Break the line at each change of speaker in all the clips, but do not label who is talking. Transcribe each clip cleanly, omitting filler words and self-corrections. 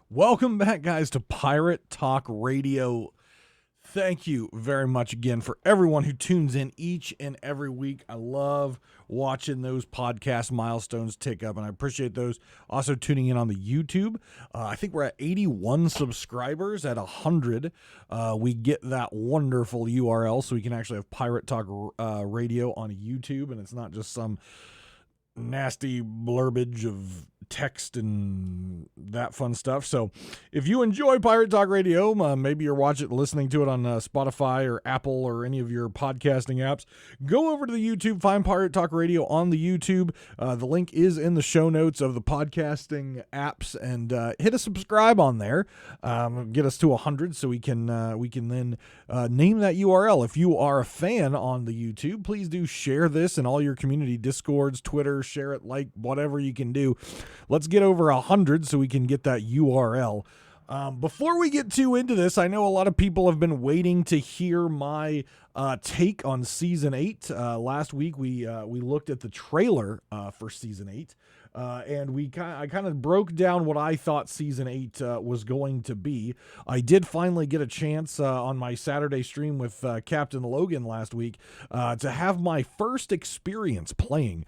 Welcome back, guys, to Pirate Talk Radio. Thank you very much again for everyone who tunes in each and every week. I love watching those podcast milestones tick up, and I appreciate those also tuning in on the YouTube. I think we're at 81 subscribers. At 100, we get that wonderful URL, so we can actually have Pirate Talk Radio on YouTube, and it's not just some nasty blurbage of text and that fun stuff. So if you enjoy Pirate Talk Radio, maybe you're listening to it on Spotify or Apple or any of your podcasting apps, go over to the YouTube, find Pirate Talk Radio on the YouTube. The link is in the show notes of the podcasting apps, and hit a subscribe on there. Get us to 100 so we can then name that URL. If you are a fan on the YouTube, please do share this in all your community Discords, Twitter, share it, like whatever you can do. Let's get over 100 so we can get that URL. Before we get too into this, I know a lot of people have been waiting to hear my take on Season 8. Last week, we looked at the trailer for Season 8. And I kind of broke down what I thought Season 8 was going to be. I did finally get a chance on my Saturday stream with Captain Logan last week to have my first experience playing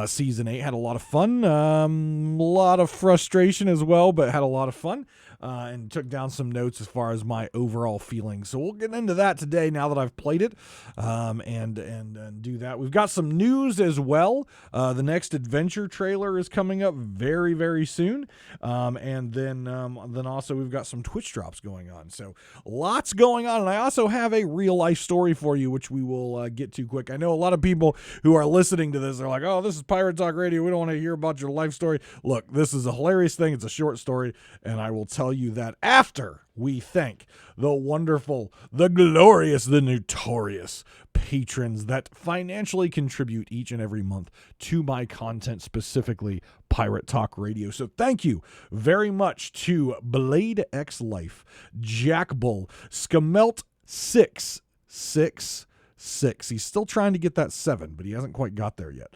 Season 8. Had a lot of fun, a lot of frustration as well, but had a lot of fun. And took down some notes as far as my overall feelings. So we'll get into that today now that I've played it, and do that. We've got some news as well. The next adventure trailer is coming up very, very soon. And then also we've got some Twitch drops going on. So lots going on. And I also have a real life story for you, which we will get to quick. I know a lot of people who are listening to this are like, oh, this is Pirate Talk Radio. We don't want to hear about your life story. Look, this is a hilarious thing. It's a short story, and I will tell you that after we thank the wonderful, the glorious, the notorious patrons that financially contribute each and every month to my content, specifically Pirate Talk Radio. So thank you very much to Blade X Life, Jack Bull, Skamelt 666. He's still trying to get that 7, but he hasn't quite got there yet.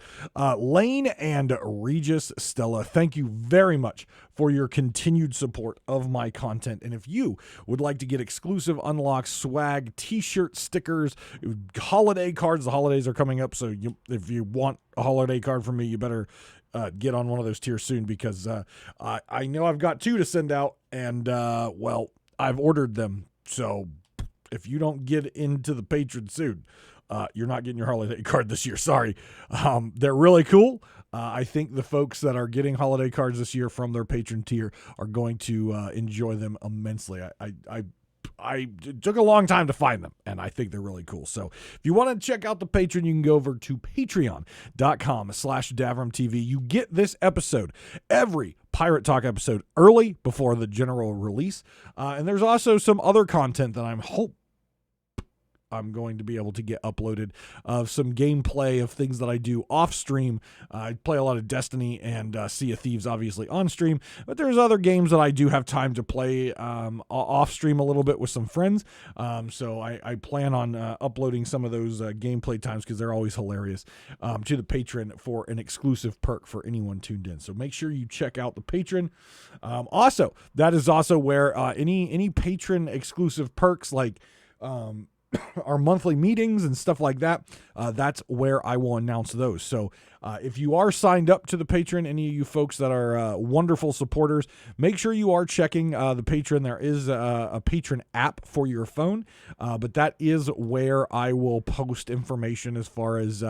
Lane and Regis Stella, thank you very much for your continued support of my content. And if you would like to get exclusive unlocks, swag, t-shirt, stickers, holiday cards, the holidays are coming up, so if you want a holiday card from me, you better get on one of those tiers soon, because I know I've got 2 to send out, and I've ordered them, so if you don't get into the patron soon, you're not getting your holiday card this year. Sorry. They're really cool. I think the folks that are getting holiday cards this year from their patron tier are going to enjoy them immensely. I took a long time to find them, and I think they're really cool. So if you want to check out the Patreon, you can go over to patreon.com/DavrimTV. You get this episode, every Pirate Talk episode, early before the general release. And there's also some other content that I'm going to be able to get uploaded of some gameplay of things that I do off stream. I play a lot of Destiny and Sea of Thieves, obviously, on stream, but there's other games that I do have time to play off stream a little bit with some friends. So I plan on uploading some of those gameplay times, because they're always hilarious, to the Patreon for an exclusive perk for anyone tuned in. So make sure you check out the Patreon. Also, that is also where any patron exclusive perks, like our monthly meetings and stuff like that, that's where I will announce those. So if you are signed up to the Patreon, any of you folks that are wonderful supporters, make sure you are checking the Patreon. There is a Patreon app for your phone, but that is where I will post information as far as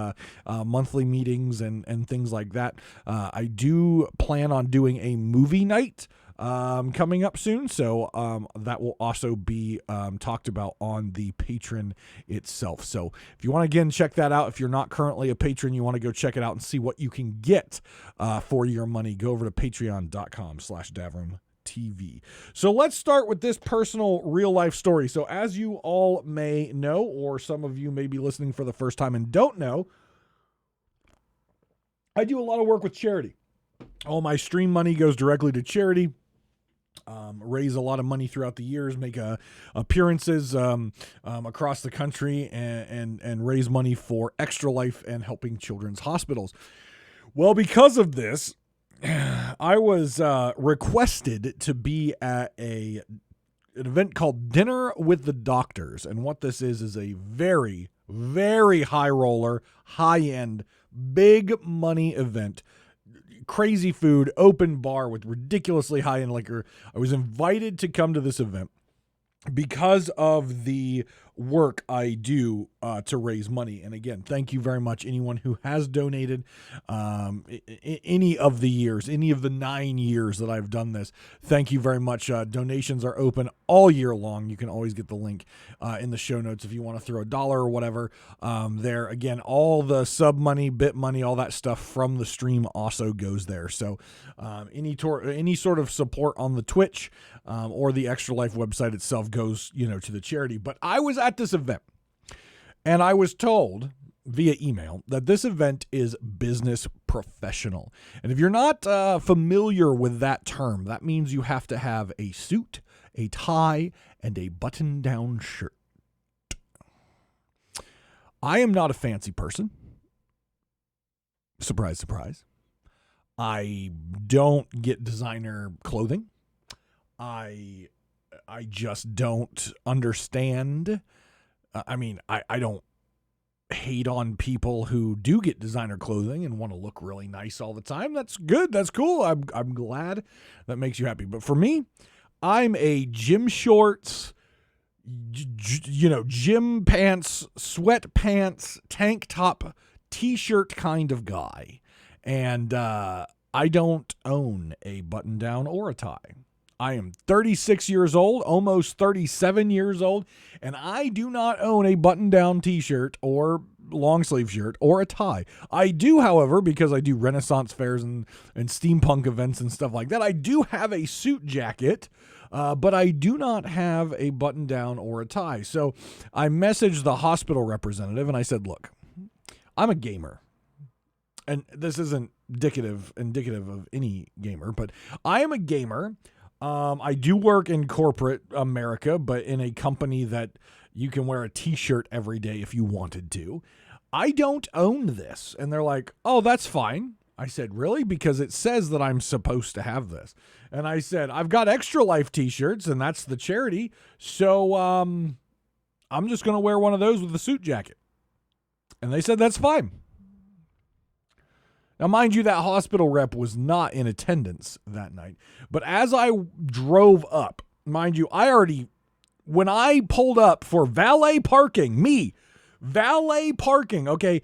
monthly meetings and things like that. I do plan on doing a movie night coming up soon, so that will also be talked about on the Patreon itself. So if you want to, again, check that out. If you're not currently a patron, you want to go check it out and see what you can get for your money, go over to patreon.com/DavrimTV. So let's start with this personal real life story. So as you all may know, or some of you may be listening for the first time and don't know, I do a lot of work with charity. All my stream money goes directly to charity. Raise a lot of money throughout the years, make appearances across the country, and raise money for Extra Life and helping children's hospitals. Well, because of this, I was requested to be at an event called Dinner with the Doctors. And what this is a very, very high roller, high end, big money event. Crazy food, open bar with ridiculously high end liquor. I was invited to come to this event because of the work I do to raise money. And again, thank you very much, anyone who has donated any of the years, any of the 9 years that I've done this. Thank you very much. Donations are open all year long. You can always get the link in the show notes if you want to throw $1 or whatever there. Again, all the sub money, bit money, all that stuff from the stream also goes there. So any sort of support on the Twitch or the Extra Life website itself goes, to the charity. But I was at this event and I was told via email that this event is business professional. And if you're not familiar with that term, that means you have to have a suit, a tie, and a button-down shirt. I am not a fancy person. Surprise, surprise. I don't get designer clothing. I just don't understand. I don't hate on people who do get designer clothing and want to look really nice all the time. That's good. That's cool. I'm glad that makes you happy. But for me, I'm a gym shorts, gym pants, sweatpants, tank top, t-shirt kind of guy. And I don't own a button down or a tie. I am 36 years old, almost 37 years old, and I do not own a button-down t-shirt or long sleeve shirt or a tie. I do, however, because I do Renaissance fairs and steampunk events and stuff like that, I do have a suit jacket, but I do not have a button-down or a tie. So I messaged the hospital representative and I said, look, I'm a gamer. And this isn't indicative of any gamer, but I am a gamer. I do work in corporate America, but in a company that you can wear a t-shirt every day if you wanted to. I don't own this. And they're like, oh, that's fine. I said, really? Because it says that I'm supposed to have this. And I said, I've got Extra Life t-shirts and that's the charity. So I'm just going to wear one of those with a suit jacket. And they said, that's fine. Now, mind you, that hospital rep was not in attendance that night. But as I drove up, mind you, when I pulled up for valet parking, okay,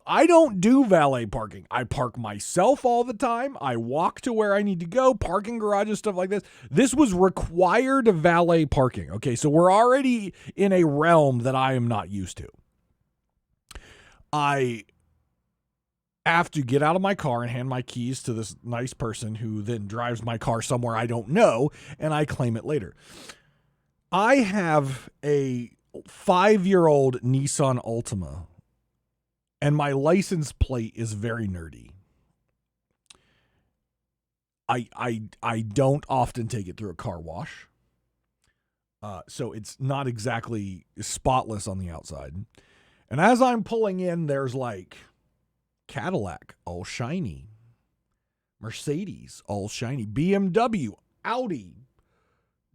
I don't do valet parking. I park myself all the time. I walk to where I need to go, parking garages, stuff like this. This was required valet parking. Okay, so we're already in a realm that I am not used to. I have to get out of my car and hand my keys to this nice person who then drives my car somewhere I don't know, and I claim it later. I have a 5-year-old Nissan Altima, and my license plate is very nerdy. I don't often take it through a car wash, so it's not exactly spotless on the outside. And as I'm pulling in, there's like Cadillac, all shiny. Mercedes, all shiny. BMW, Audi,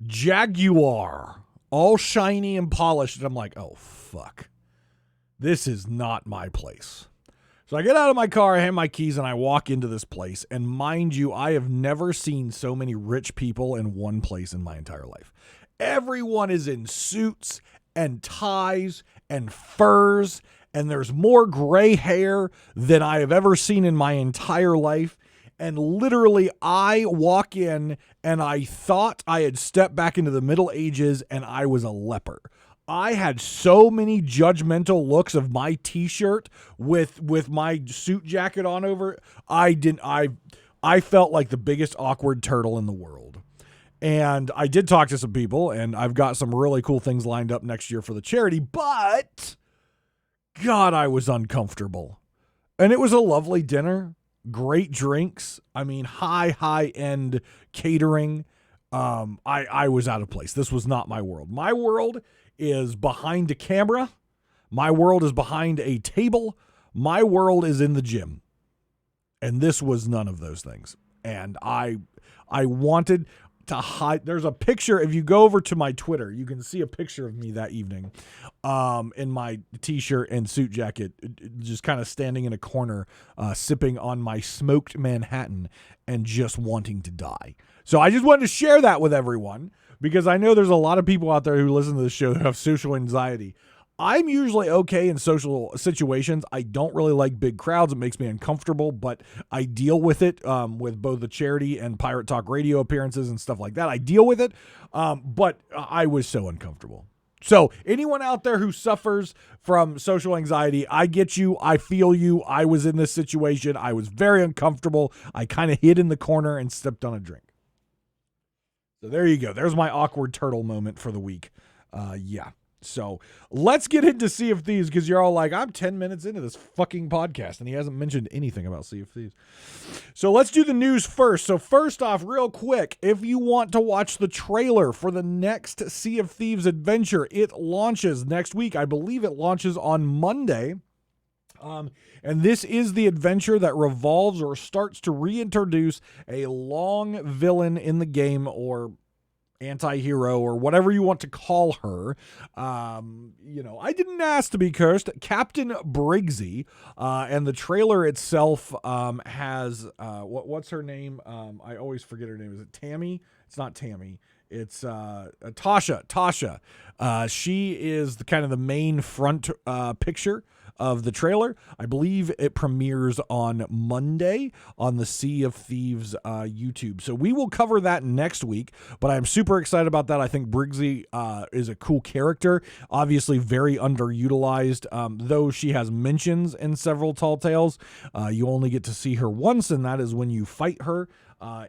Jaguar, all shiny and polished. And I'm like, oh, fuck. This is not my place. So I get out of my car, I hand my keys, and I walk into this place. And mind you, I have never seen so many rich people in one place in my entire life. Everyone is in suits and ties and furs, and there's more gray hair than I have ever seen in my entire life. And literally, I walk in and I thought I had stepped back into the Middle Ages and I was a leper. I had so many judgmental looks of my t-shirt with my suit jacket on over. I felt like the biggest awkward turtle in the world. And I did talk to some people, and I've got some really cool things lined up next year for the charity, but God, I was uncomfortable. And it was a lovely dinner, great drinks. I mean, high-end catering. I was out of place. This was not my world. My world is behind a camera. My world is behind a table. My world is in the gym. And this was none of those things. And I wanted to hide. There's a picture. If you go over to my Twitter, you can see a picture of me that evening, in my t-shirt and suit jacket, just kind of standing in a corner, sipping on my smoked Manhattan and just wanting to die. So I just wanted to share that with everyone because I know there's a lot of people out there who listen to this show who have social anxiety. I'm usually okay in social situations. I don't really like big crowds. It makes me uncomfortable, but I deal with it with both the charity and Pirate Talk Radio appearances and stuff like that. I deal with it, but I was so uncomfortable. So anyone out there who suffers from social anxiety, I get you. I feel you. I was in this situation. I was very uncomfortable. I kind of hid in the corner and sipped on a drink. So there you go. There's my awkward turtle moment for the week. Yeah. So let's get into Sea of Thieves because you're all like, I'm 10 minutes into this fucking podcast and he hasn't mentioned anything about Sea of Thieves. So let's do the news first. So first off, real quick, if you want to watch the trailer for the next Sea of Thieves adventure, it launches next week. I believe it launches on Monday. And this is the adventure that revolves or starts to reintroduce a long villain in the game or anti-hero or whatever you want to call her. I didn't ask to be cursed. Captain Briggsy, and the trailer itself has what's her name? I always forget her name. Is it Tammy? It's not Tammy. It's Tasha. Tasha. She is the kind of the main front picture of the trailer. I believe it premieres on Monday on the Sea of Thieves YouTube. So we will cover that next week, but I'm super excited about that. I think Briggsy is a cool character, obviously very underutilized, though she has mentions in several Tall Tales. You only get to see her once, and that is when you fight her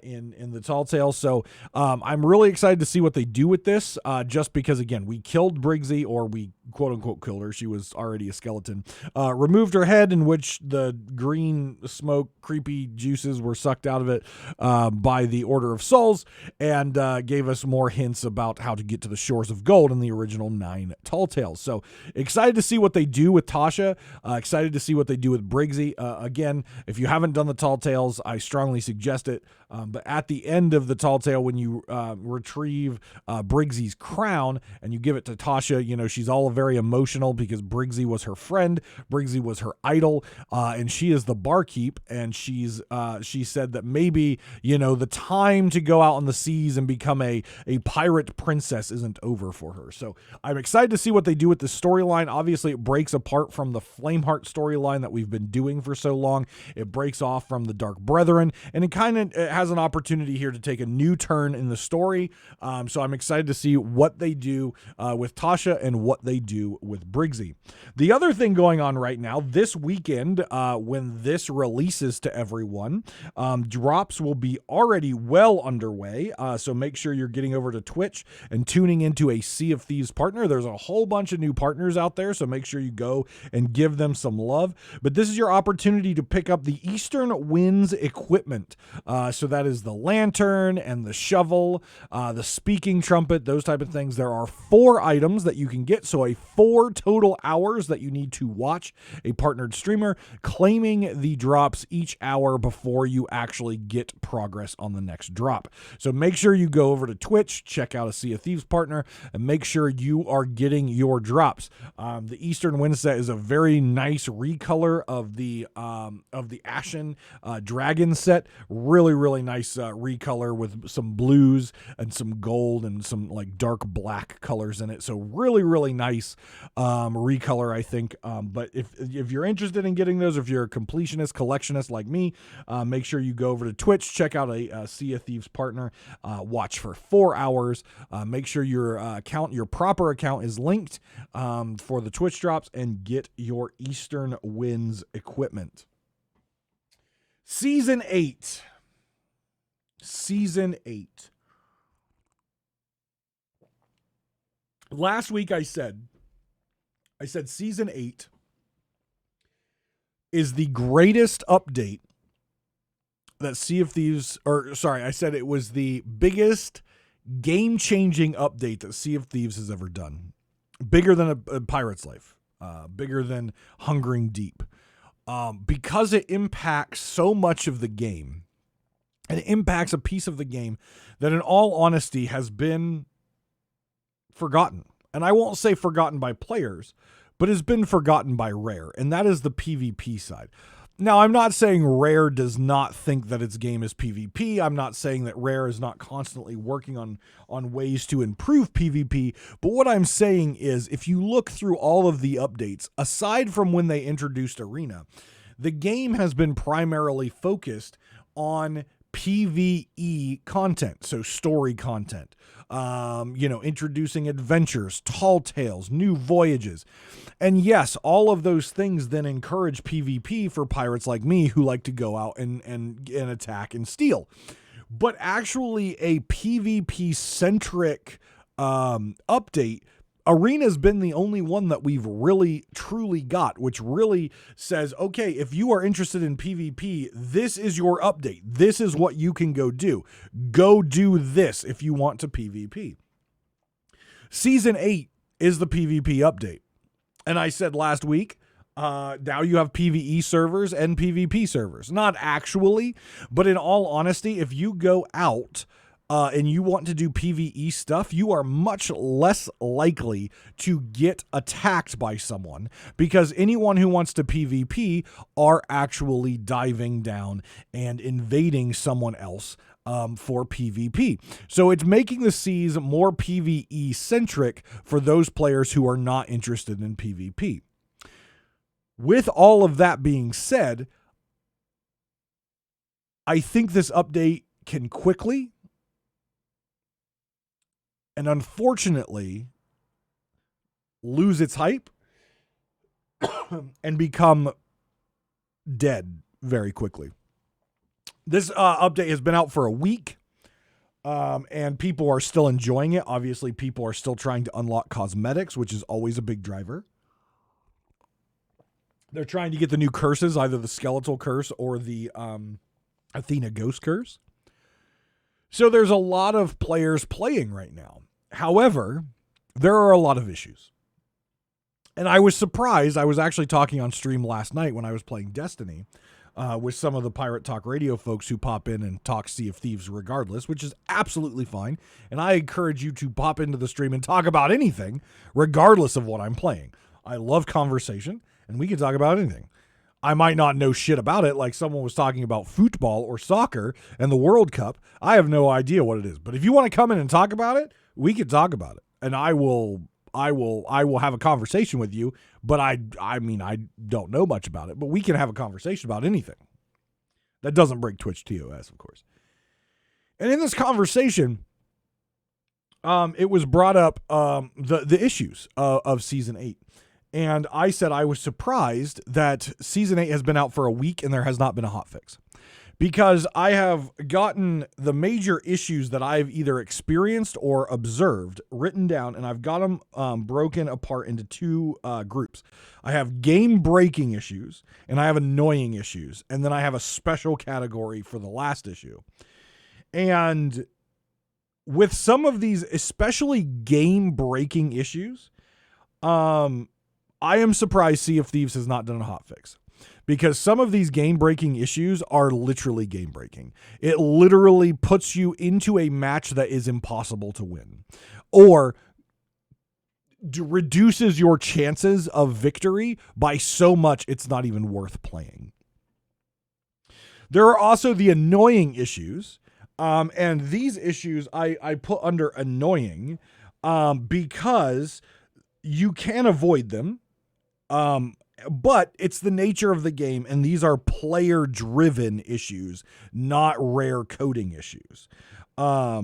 in the Tall Tales. So I'm really excited to see what they do with this, just because, again, we killed Briggsy, or we quote-unquote killed her. She was already a skeleton. Removed her head, in which the green smoke, creepy juices were sucked out of it by the Order of Souls, and gave us more hints about how to get to the shores of gold in the original 9 Tall Tales. So excited to see what they do with Tasha. Excited to see what they do with Briggsy. Again, if you haven't done the Tall Tales, I strongly suggest it. But at the end of the Tall Tale, when you retrieve Briggsy's crown and you give it to Tasha, she's all very emotional because Briggsy was her friend. Briggsy was her idol, and she is the barkeep. And she said that maybe, the time to go out on the seas and become a pirate princess isn't over for her. So I'm excited to see what they do with this storyline. Obviously, it breaks apart from the Flameheart storyline that we've been doing for so long. It breaks off from the Dark Brethren, and it has an opportunity here to take a new turn in the story. So I'm excited to see what they do with Tasha and what they do with Briggsy. The other thing going on right now, this weekend, when this releases to everyone, drops will be already well underway. So make sure you're getting over to Twitch and tuning into a Sea of Thieves partner. There's a whole bunch of new partners out there, so make sure you go and give them some love. But this is your opportunity to pick up the Eastern Winds equipment. So that is the lantern and the shovel, the speaking trumpet, those type of things. There are 4 items that you can get, so 4 total hours that you need to watch a partnered streamer, claiming the drops each hour before you actually get progress on the next drop. So make sure you go over to Twitch, check out a Sea of Thieves partner, and make sure you are getting your drops. The Eastern Wind set is a very nice recolor of the Ashen Dragon set. Really, really nice recolor with some blues and some gold and some like dark black colors in it. So really, really nice recolor, I think. But if you're interested in getting those, if you're a completionist, collectionist like me, make sure you go over to Twitch, check out a Sea of Thieves partner, watch for 4 hours. Make sure your proper account is linked for the Twitch drops, and get your Eastern Winds equipment. Season 8. Last week I said Season 8 is the greatest update that Sea of Thieves, I said it was the biggest game-changing update that Sea of Thieves has ever done. Bigger than a Pirate's Life. Bigger than Hungering Deep. Because it impacts so much of the game. and it impacts a piece of the game that, in all honesty, has been forgotten. And I won't say forgotten by players, but has been forgotten by Rare, and that is the PvP side. Now, I'm not saying Rare does not think that its game is PvP. I'm not saying that Rare is not constantly working on ways to improve PvP. But what I'm saying is, if you look through all of the updates, aside from when they introduced Arena, the game has been primarily focused on PvE content, so story content, introducing adventures, tall tales, new voyages. And yes, all of those things then encourage PvP for pirates like me who like to go out and attack and steal. But actually a PvP-centric update, Arena's been the only one that we've really truly got, which really says, okay, if you are interested in PvP, this is your update. This is what you can go do. Go do this if you want to PvP. Season 8 is the PvP update. And I said last week, now you have PvE servers and PvP servers. Not actually, but in all honesty, if you go out and you want to do PvE stuff, you are much less likely to get attacked by someone, because anyone who wants to PvP are actually diving down and invading someone else for PvP. So it's making the seas more PvE centric for those players who are not interested in PvP. With all of that being said, I think this update can quickly and unfortunately lose its hype and become dead very quickly. This update has been out for a week, and people are still enjoying it. Obviously, people are still trying to unlock cosmetics, which is always a big driver. They're trying to get the new curses, either the skeletal curse or the Athena ghost curse. So there's a lot of players playing right now. However, there are a lot of issues. And I was surprised. I was actually talking on stream last night when I was playing Destiny with some of the Pirate Talk Radio folks who pop in and talk Sea of Thieves regardless, which is absolutely fine. And I encourage you to pop into the stream and talk about anything regardless of what I'm playing. I love conversation, and we can talk about anything. I might not know shit about it, like someone was talking about football or soccer and the World Cup. I have no idea what it is. But if you want to come in and talk about it, we can talk about it. And I will have a conversation with you, but I don't know much about it, but we can have a conversation about anything. That doesn't break Twitch TOS, of course. And in this conversation, it was brought up the issues of Season 8. And I said I was surprised that Season 8 has been out for a week and there has not been a hotfix. Because I have gotten the major issues that I've either experienced or observed written down, and I've got them broken apart into two groups. I have game-breaking issues, and I have annoying issues, and then I have a special category for the last issue. And with some of these, especially game-breaking issues, I am surprised Sea of Thieves has not done a hotfix, because some of these game-breaking issues are literally game-breaking. It literally puts you into a match that is impossible to win, or reduces your chances of victory by so much it's not even worth playing. There are also the annoying issues, and these issues I put under annoying because you can avoid them. But it's the nature of the game, and these are player-driven issues, not rare coding issues. So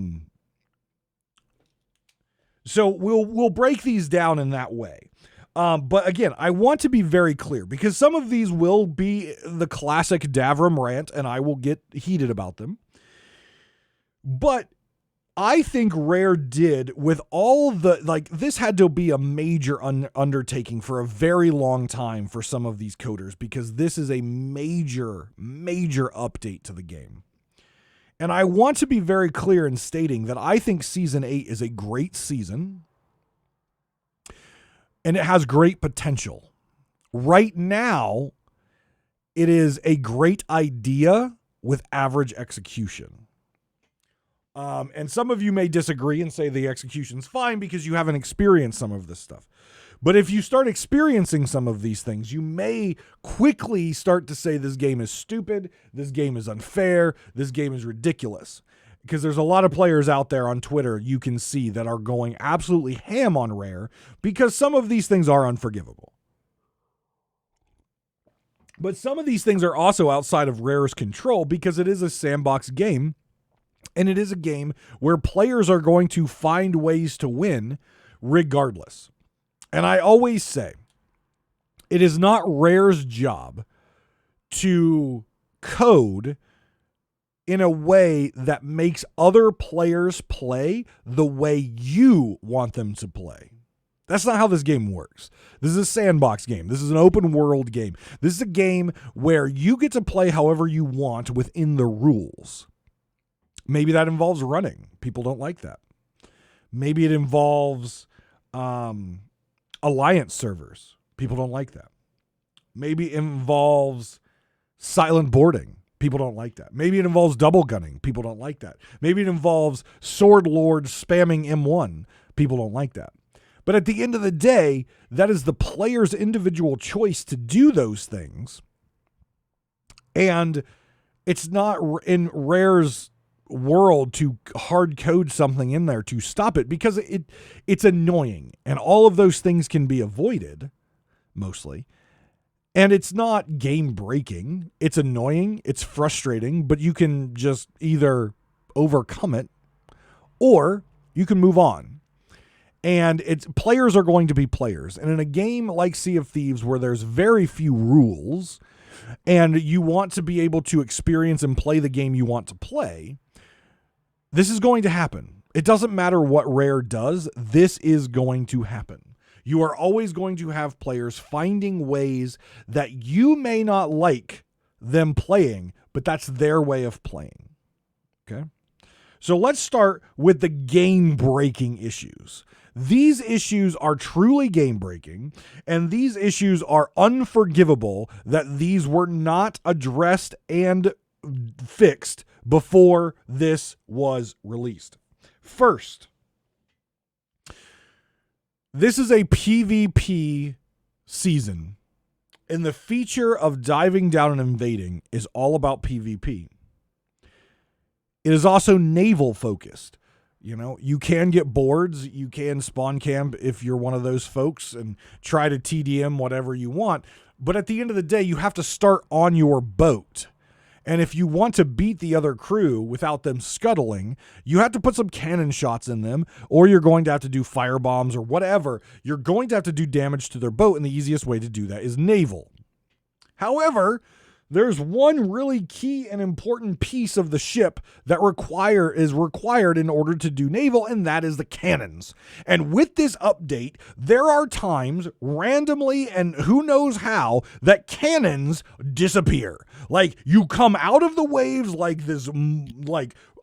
we'll break these down in that way. But again, I want to be very clear, because some of these will be the classic Davrim rant, and I will get heated about them. But I think Rare did with all the, this had to be a major undertaking for a very long time for some of these coders, because this is a major, major update to the game. And I want to be very clear in stating that I think Season 8 is a great season, and it has great potential. Right now, it is a great idea with average execution. And some of you may disagree and say the execution's fine because you haven't experienced some of this stuff. But if you start experiencing some of these things, you may quickly start to say this game is stupid, this game is unfair, this game is ridiculous. Because there's a lot of players out there on Twitter you can see that are going absolutely ham on Rare because some of these things are unforgivable. But some of these things are also outside of Rare's control because it is a sandbox game. And it is a game where players are going to find ways to win regardless. And I always say, it is not Rare's job to code in a way that makes other players play the way you want them to play. That's not how this game works. This is a sandbox game. This is an open world game. This is a game where you get to play however you want within the rules. Maybe that involves running. People don't like that. Maybe it involves alliance servers. People don't like that. Maybe it involves silent boarding. People don't like that. Maybe it involves double gunning. People don't like that. Maybe it involves sword lord spamming M1. People don't like that. But at the end of the day, that is the player's individual choice to do those things. And it's not in Rare's world to hard code something in there to stop it because it's annoying and all of those things can be avoided mostly. And it's not game breaking. It's annoying. It's frustrating, but you can just either overcome it or you can move on. And players are going to be players. And in a game like Sea of Thieves where there's very few rules and you want to be able to experience and play the game you want to play, this is going to happen. It doesn't matter what Rare does. This is going to happen. You are always going to have players finding ways that you may not like them playing, but that's their way of playing. Okay? So let's start with the game-breaking issues. These issues are truly game-breaking, and these issues are unforgivable that these were not addressed and fixed before this was released. First, this is a PvP season, and the feature of diving down and invading is all about PvP. It is also naval focused. You know, you can get boards, you can spawn camp if you're one of those folks and try to TDM whatever you want, but at the end of the day, you have to start on your boat. And if you want to beat the other crew without them scuttling, you have to put some cannon shots in them, or you're going to have to do fire bombs or whatever. You're going to have to do damage to their boat, and the easiest way to do that is naval. However, there's one really key and important piece of the ship that is required in order to do naval, and that is the cannons. And with this update, there are times randomly and who knows how that cannons disappear. Like you come out of the waves like this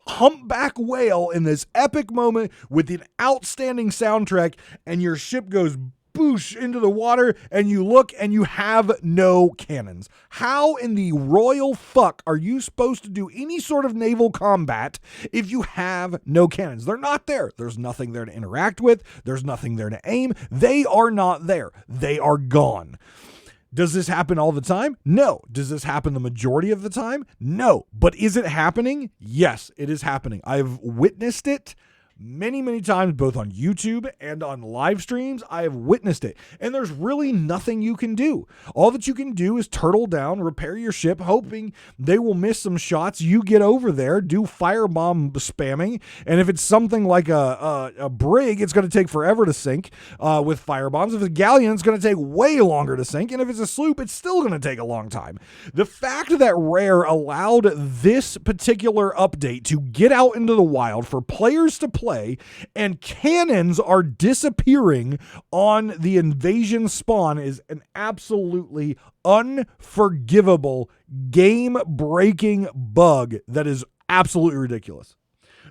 humpback whale in this epic moment with an outstanding soundtrack, and your ship goes boosh into the water, and you look and you have no cannons. How in the royal fuck are you supposed to do any sort of naval combat if you have no cannons? They're not there. There's nothing there to interact with. There's nothing there to aim. They are not there. They are gone. Does this happen all the time? No. Does this happen the majority of the time? No. But is it happening? Yes, it is happening. I've witnessed it many, many times, both on YouTube and on live streams. I have witnessed it. And there's really nothing you can do. All that you can do is turtle down, repair your ship, hoping they will miss some shots. You get over there, do firebomb spamming. And if it's something like a brig, it's going to take forever to sink with firebombs. If it's a galleon, it's going to take way longer to sink. And if it's a sloop, it's still going to take a long time. The fact that Rare allowed this particular update to get out into the wild for players to play, and cannons are disappearing on the invasion spawn is an absolutely unforgivable game-breaking bug that is absolutely ridiculous.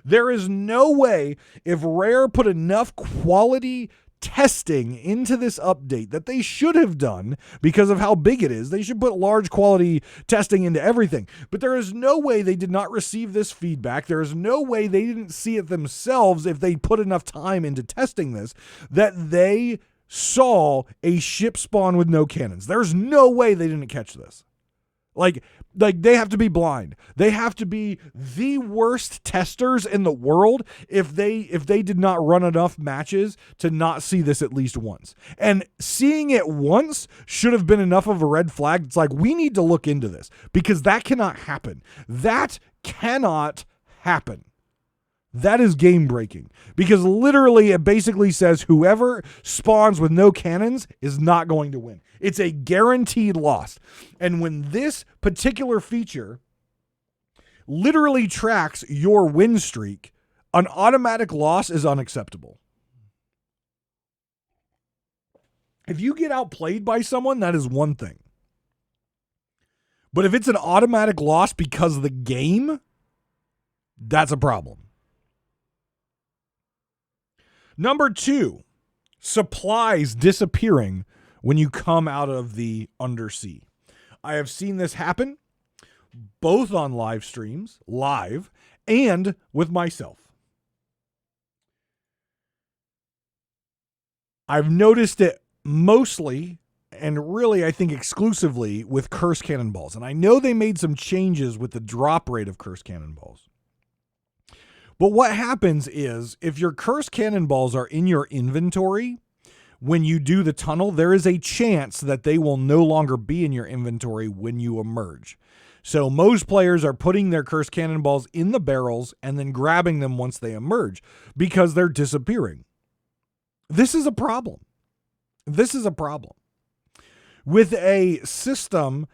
There is no way, if Rare put enough quality testing into this update that they should have done because of how big it is. They should put large quality testing into everything. But there is no way they did not receive this feedback. There is no way they didn't see it themselves if they put enough time into testing this, that they saw a ship spawn with no cannons. There's no way they didn't catch this. Like they have to be blind. They have to be the worst testers in the world if they did not run enough matches to not see this at least once. And seeing it once should have been enough of a red flag. It's like, we need to look into this because that cannot happen. That cannot happen. That is game breaking, because literally it basically says whoever spawns with no cannons is not going to win. It's a guaranteed loss. And when this particular feature literally tracks your win streak, an automatic loss is unacceptable. If you get outplayed by someone, that is one thing. But if it's an automatic loss because of the game, that's a problem. Number 2, supplies disappearing when you come out of the undersea. I have seen this happen both on live streams, live, and with myself. I've noticed it mostly, and really I think exclusively, with curse cannonballs. And I know they made some changes with the drop rate of curse cannonballs. But what happens is, if your curse cannonballs are in your inventory when you do the tunnel, there is a chance that they will no longer be in your inventory when you emerge. So most players are putting their curse cannonballs in the barrels and then grabbing them once they emerge because they're disappearing. This is a problem. This is a problem. With a system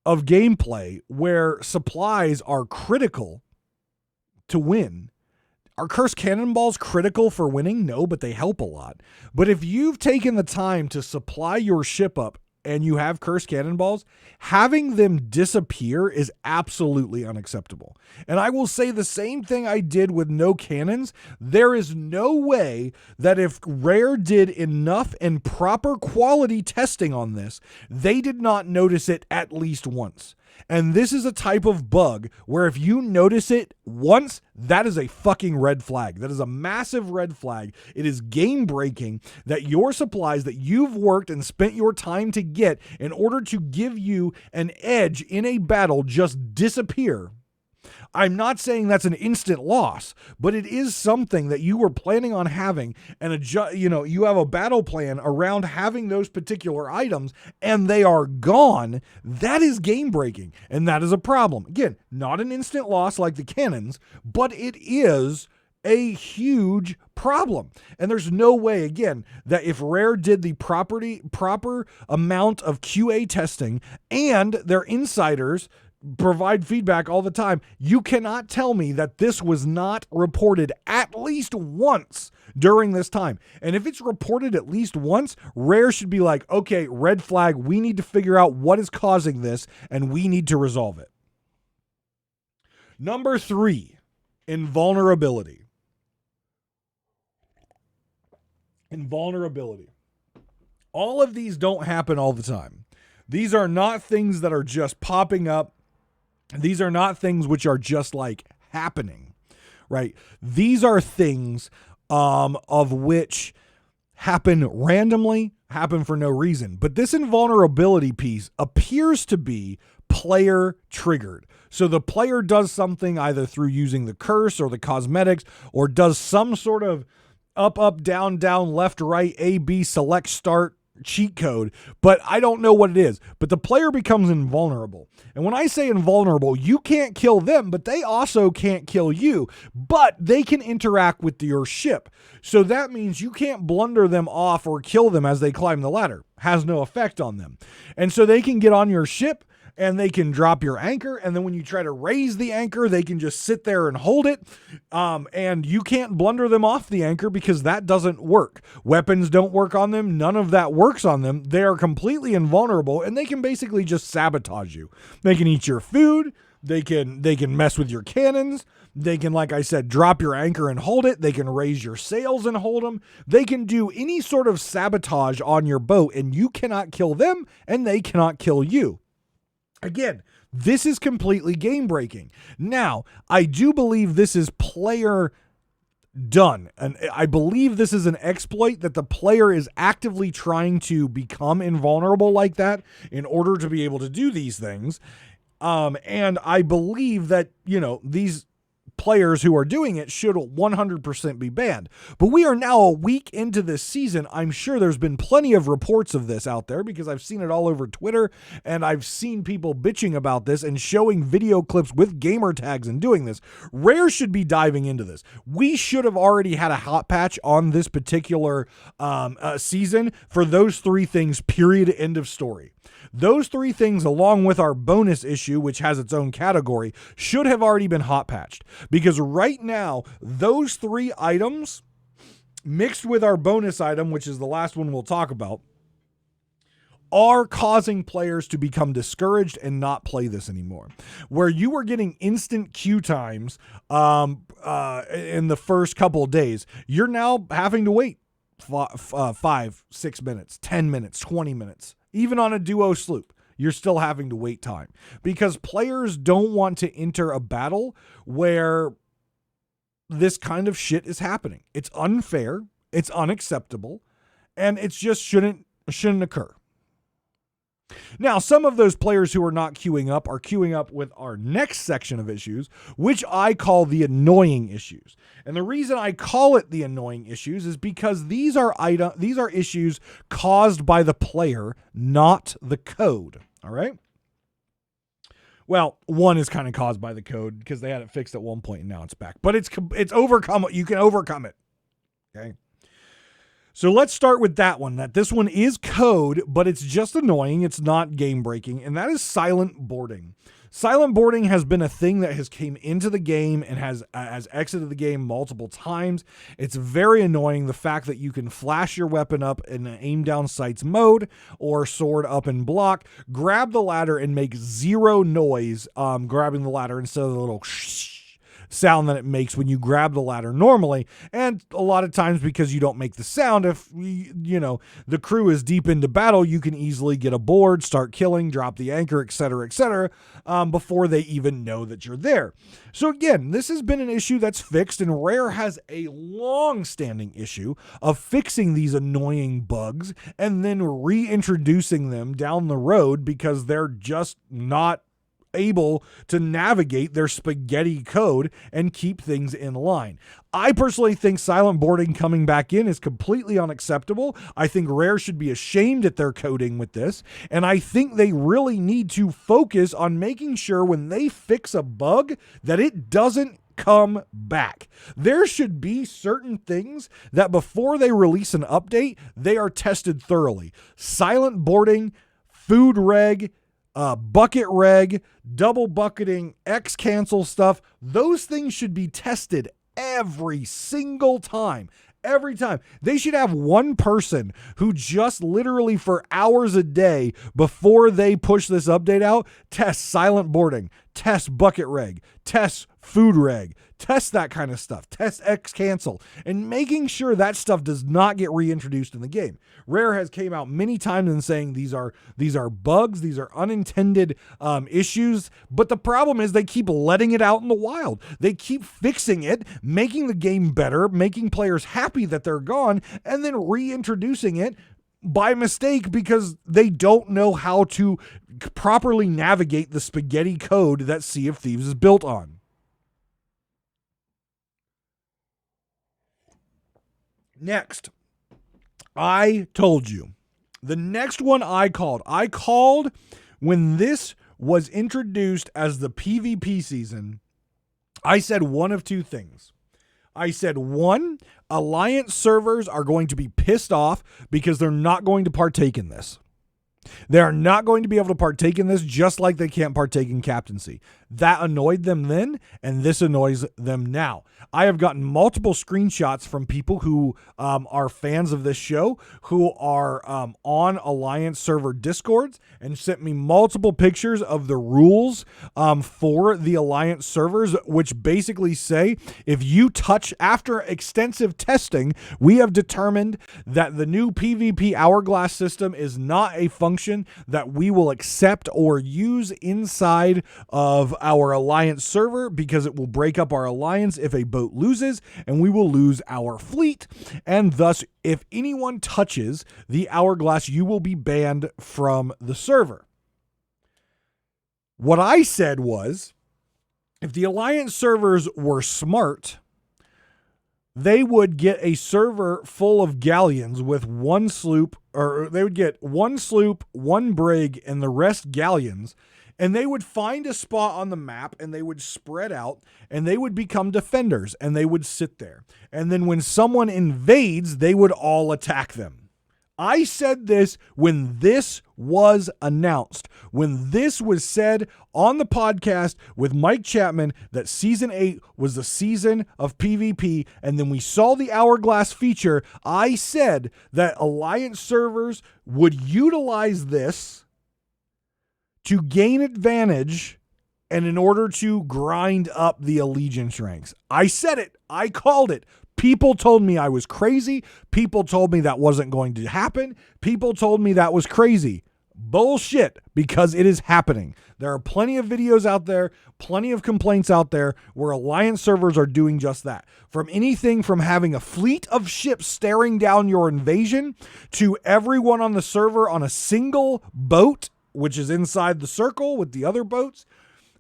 of gameplay where supplies are critical to win. Are curse cannonballs critical for winning? No, but they help a lot. But if you've taken the time to supply your ship up and you have curse cannonballs, having them disappear is absolutely unacceptable. And I will say the same thing I did with no cannons. There is no way that if Rare did enough and proper quality testing on this, they did not notice it at least once. And this is a type of bug where if you notice it once, that is a fucking red flag. That is a massive red flag. It is game breaking that your supplies that you've worked and spent your time to get in order to give you an edge in a battle just disappear. I'm not saying that's an instant loss, but it is something that you were planning on having, and you have a battle plan around having those particular items and they are gone. That is game breaking, and that is a problem. Again, not an instant loss like the cannons, but it is a huge problem. And there's no way, again, that if Rare did the proper amount of QA testing and their insiders provide feedback all the time, you cannot tell me that this was not reported at least once during this time. And if it's reported at least once, Rare should be like, okay, red flag, we need to figure out what is causing this and we need to resolve it. Number 3, invulnerability. Invulnerability. All of these don't happen all the time. These are not things that are just popping up. These are not things which are just like happening, right? These are things of which happen randomly, happen for no reason. But this invulnerability piece appears to be player triggered. So the player does something either through using the curse or the cosmetics, or does some sort of up, down, left, right, A, B, select, start cheat code, but I don't know what it is. But the player becomes invulnerable. And when I say invulnerable, you can't kill them, but they also can't kill you, but they can interact with your ship. So that means you can't blunder them off or kill them as they climb the ladder. Has no effect on them. And so they can get on your ship and they can drop your anchor. And then when you try to raise the anchor, they can just sit there and hold it. And you can't blunder them off the anchor because that doesn't work. Weapons don't work on them. None of that works on them. They are completely invulnerable and they can basically just sabotage you. They can eat your food. They can mess with your cannons. They can, like I said, drop your anchor and hold it. They can raise your sails and hold them. They can do any sort of sabotage on your boat, and you cannot kill them, and they cannot kill you. Again, this is completely game breaking. Now, I do believe this is player done. And I believe this is an exploit that the player is actively trying to become invulnerable like that in order to be able to do these things. And I believe that, these players who are doing it should 100% be banned. But we are now a week into this season. I'm sure there's been plenty of reports of this out there because I've seen it all over Twitter, and I've seen people bitching about this and showing video clips with gamer tags and doing this. Rare should be diving into this. We should have already had a hot patch on this particular season for those three things, period, end of story. Those three things, along with our bonus issue, which has its own category, should have already been hot patched. Because right now, those three items, mixed with our bonus item, which is the last one we'll talk about, are causing players to become discouraged and not play this anymore. Where you were getting instant queue times in the first couple of days, you're now having to wait 5, 6 minutes, 10 minutes, 20 minutes. Even on a duo sloop, you're still having to wait time because players don't want to enter a battle where this kind of shit is happening. It's unfair, it's unacceptable, and it's just shouldn't occur. Now, some of those players who are not queuing up are queuing up with our next section of issues, which I call the annoying issues. And the reason I call it the annoying issues is because these are issues caused by the player, not the code. All right? Well, one is kind of caused by the code because they had it fixed at one point and now it's back. But it's overcome. You can overcome it. Okay? So let's start with that one. That this one is code, but it's just annoying. It's not game breaking, and that is silent boarding. Silent boarding has been a thing that has came into the game and has exited the game multiple times. It's very annoying, the fact that you can flash your weapon up in an aim down sights mode or sword up and block, grab the ladder and make zero noise grabbing the ladder instead of the little sound that it makes when you grab the ladder normally. And a lot of times, because you don't make the sound, if the crew is deep into battle, you can easily get aboard, start killing, drop the anchor, etc., before they even know that you're there. So again, this has been an issue that's fixed, and Rare has a long-standing issue of fixing these annoying bugs and then reintroducing them down the road because they're just not able to navigate their spaghetti code and keep things in line. I personally think silent boarding coming back in is completely unacceptable. I think Rare should be ashamed at their coding with this, and I think they really need to focus on making sure when they fix a bug that it doesn't come back. There should be certain things that before they release an update, they are tested thoroughly. Silent boarding, food reg, bucket reg, double bucketing, X cancel stuff. Those things should be tested every single time. Every time. They should have one person who just literally for hours a day before they push this update out, test silent boarding, test bucket reg, test food reg, test that kind of stuff, test X cancel, and making sure that stuff does not get reintroduced in the game. Rare has came out many times and saying these are bugs, these are unintended issues, but the problem is they keep letting it out in the wild. They keep fixing it, making the game better, making players happy that they're gone, and then reintroducing it by mistake because they don't know how to properly navigate the spaghetti code that Sea of Thieves is built on. Next, I told you. The next one I called when this was introduced as the PvP season. I said one of two things. I said, one, Alliance servers are going to be pissed off because they're not going to partake in this. They are not going to be able to partake in this, just like they can't partake in captaincy. That annoyed them then, and this annoys them now. I have gotten multiple screenshots from people who are fans of this show, who are on Alliance server Discords, and sent me multiple pictures of the rules for the Alliance servers, which basically say if you touch, after extensive testing, we have determined that the new PvP hourglass system is not a function that we will accept or use inside of our Alliance server because it will break up our Alliance if a boat loses, and we will lose our fleet. And thus, if anyone touches the hourglass, you will be banned from the server. What I said was, if the Alliance servers were smart, they would get a server full of galleons with one sloop, or they would get one sloop, one brig, and the rest galleons, and they would find a spot on the map, and they would spread out, and they would become defenders, and they would sit there. And then when someone invades, they would all attack them. I said this when this was announced, when this was said on the podcast with Mike Chapman, that season 8 was the season of PvP, and then we saw the hourglass feature. I said that Alliance servers would utilize this to gain advantage and in order to grind up the allegiance ranks. I said it. I called it. People told me I was crazy. People told me that wasn't going to happen. People told me that was crazy. Bullshit, because it is happening. There are plenty of videos out there, plenty of complaints out there where Alliance servers are doing just that. From anything from having a fleet of ships staring down your invasion to everyone on the server on a single boat, which is inside the circle with the other boats,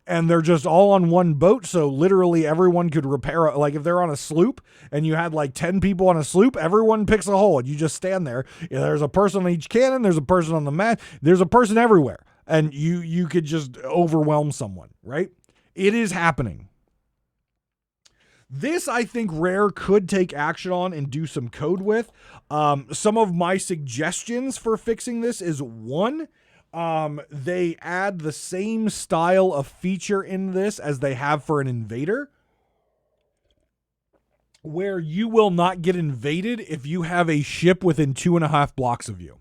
and they're just all on one boat, so literally everyone could repair, like if they're on a sloop and you had like 10 people on a sloop, everyone picks a hole and you just stand there. There's a person on each cannon, there's a person on the mat, there's a person everywhere, and you could just overwhelm someone, right? It is happening. This, I think, Rare could take action on and do some code with. Some of my suggestions for fixing this is, one, they add the same style of feature in this as they have for an invader, where you will not get invaded if you have a ship within 2.5 blocks of you.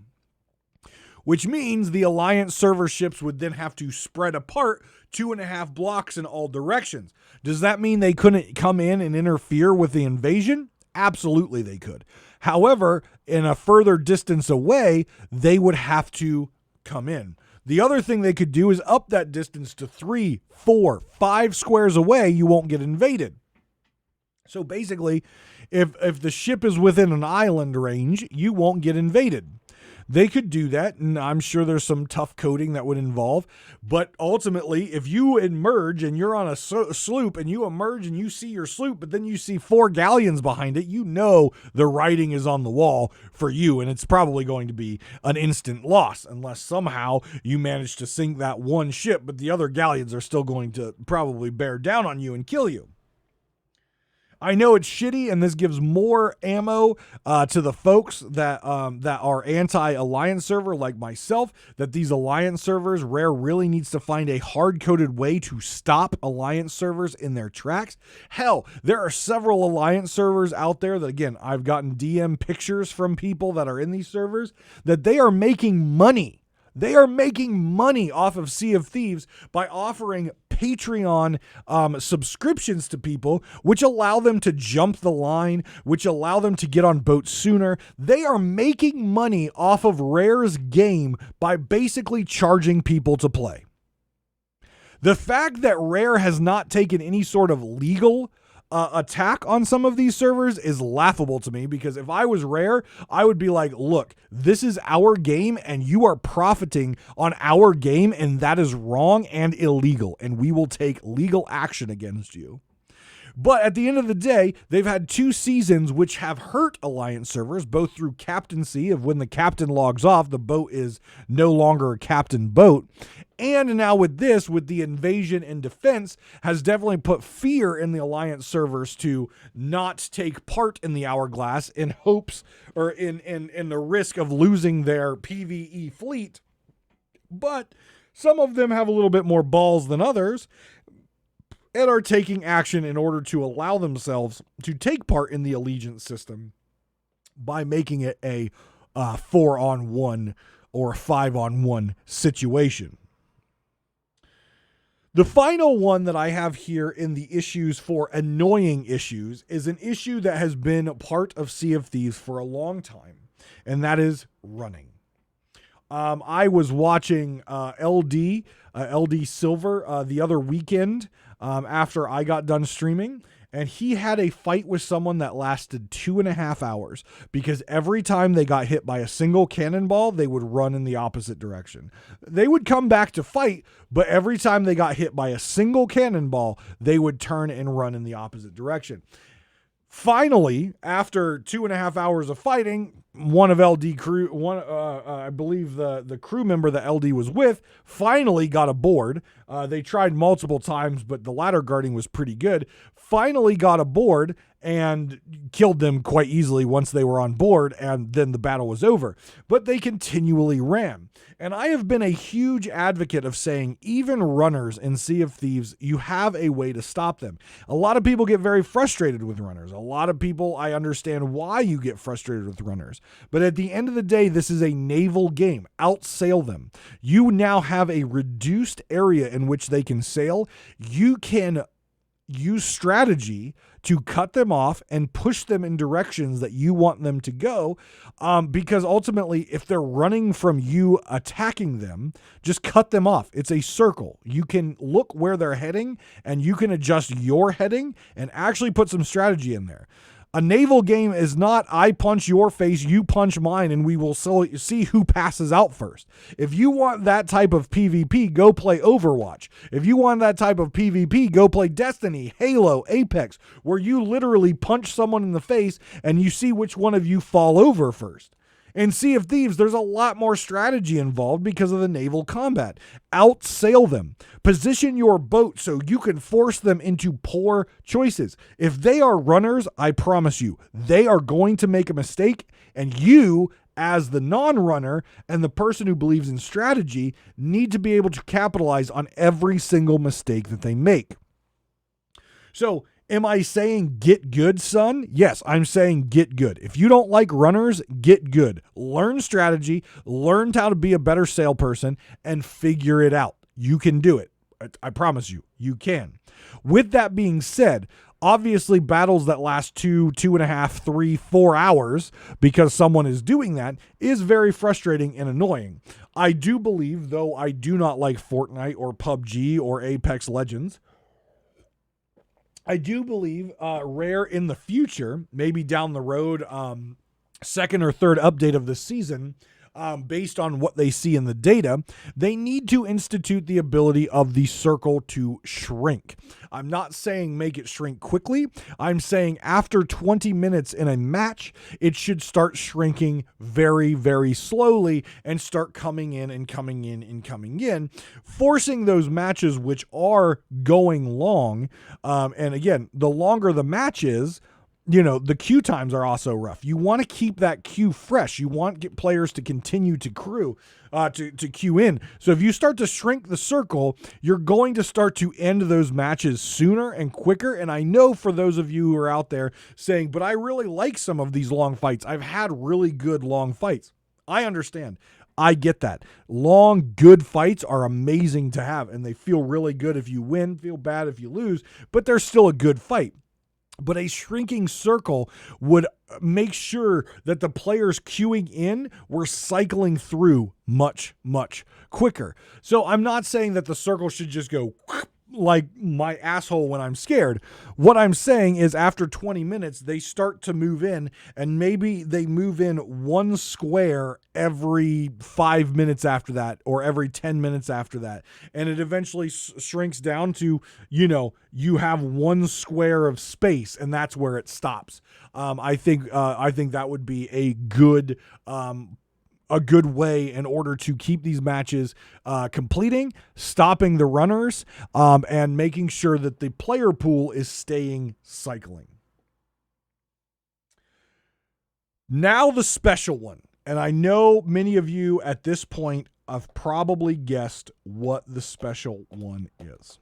Which means the Alliance server ships would then have to spread apart 2.5 blocks in all directions. Does that mean they couldn't come in and interfere with the invasion? Absolutely they could. However, in a further distance away, they would have to come in. The other thing they could do is up that distance to 3, 4, 5 squares away, you won't get invaded. So basically, if the ship is within an island range, you won't get invaded. They could do that, and I'm sure there's some tough coding that would involve. But ultimately, if you emerge and you're on a sloop and you emerge and you see your sloop, but then you see 4 galleons behind it, you know the writing is on the wall for you, and it's probably going to be an instant loss unless somehow you manage to sink that one ship, but the other galleons are still going to probably bear down on you and kill you. I know it's shitty, and this gives more ammo to the folks that are anti-Alliance server like myself, that these Alliance servers, Rare really needs to find a hard-coded way to stop Alliance servers in their tracks. Hell, there are several Alliance servers out there that, again, I've gotten DM pictures from people that are in these servers, that they are making money. They are making money off of Sea of Thieves by offering Patreon subscriptions to people, which allow them to jump the line, which allow them to get on boats sooner. They are making money off of Rare's game by basically charging people to play. The fact that Rare has not taken any sort of legal attack on some of these servers is laughable to me, because if I was Rare, I would be like, look, this is our game and you are profiting on our game, and that is wrong and illegal, and we will take legal action against you. But at the end of the day, they've had 2 seasons which have hurt Alliance servers, both through captaincy of when the captain logs off, the boat is no longer a captain boat. And now with this, with the invasion and defense, has definitely put fear in the Alliance servers to not take part in the Hourglass in hopes, or in the risk of losing their PvE fleet. But some of them have a little bit more balls than others, and are taking action in order to allow themselves to take part in the allegiance system by making it a 4-on-1 or 5-on-1 situation. The final one that I have here in the issues for annoying issues is an issue that has been part of Sea of Thieves for a long time, and that is running. I was watching LD Silver the other weekend after I got done streaming, and he had a fight with someone that lasted 2.5 hours because every time they got hit by a single cannonball, they would run in the opposite direction. They would come back to fight, but every time they got hit by a single cannonball, they would turn and run in the opposite direction. Finally, after 2.5 hours of fighting, one of LD crew, I believe the crew member that LD was with, finally got aboard. They tried multiple times, but the ladder guarding was pretty good. Finally got aboard and killed them quite easily once they were on board, and then the battle was over. But they continually ran. And I have been a huge advocate of saying, even runners in Sea of Thieves, you have a way to stop them. A lot of people get very frustrated with runners. A lot of people, I understand why you get frustrated with runners. But at the end of the day, this is a naval game. Outsail them. You now have a reduced area in which they can sail. You can use strategy to cut them off and push them in directions that you want them to go, because ultimately, if they're running from you attacking them, just cut them off. It's a circle. You can look where they're heading, and you can adjust your heading and actually put some strategy in there. A naval game is not I punch your face, you punch mine, and we will see who passes out first. If you want that type of PvP, go play Overwatch. If you want that type of PvP, go play Destiny, Halo, Apex, where you literally punch someone in the face and you see which one of you fall over first. In Sea of Thieves, there's a lot more strategy involved because of the naval combat. Outsail them. Position your boat so you can force them into poor choices. If they are runners, I promise you, they are going to make a mistake, and you, as the non-runner and the person who believes in strategy, need to be able to capitalize on every single mistake that they make. So, am I saying get good, son? Yes, I'm saying get good. If you don't like runners, get good. Learn strategy, learn how to be a better salesperson, and figure it out. You can do it. I promise you, you can. With that being said, obviously battles that last 2.5, 3, 4 hours because someone is doing that is very frustrating and annoying. I do believe, though I do not like Fortnite or PUBG or Apex Legends, I do believe Rare in the future, maybe down the road, second or third update of the season, based on what they see in the data, they need to institute the ability of the circle to shrink. I'm not saying make it shrink quickly. I'm saying after 20 minutes in a match, it should start shrinking very, very slowly and start coming in and coming in and coming in, forcing those matches which are going long. And again, the longer the match is, the queue times are also rough. You want to keep that queue fresh. You want players to continue to queue in. So if you start to shrink the circle, you're going to start to end those matches sooner and quicker. And I know for those of you who are out there saying, but I really like some of these long fights. I've had really good long fights. I understand. I get that. Long, good fights are amazing to have, and they feel really good if you win, feel bad if you lose, but they're still a good fight. But a shrinking circle would make sure that the players queuing in were cycling through much, much quicker. So I'm not saying that the circle should just go like my asshole when I'm scared. What I'm saying is after 20 minutes, they start to move in, and maybe they move in one square every 5 minutes after that, or every 10 minutes after that. And it eventually shrinks down to, you have one square of space, and that's where it stops. I think that would be a good way in order to keep these matches completing, stopping the runners, and making sure that the player pool is staying cycling. Now the special one. And I know many of you at this point have probably guessed what the special one is.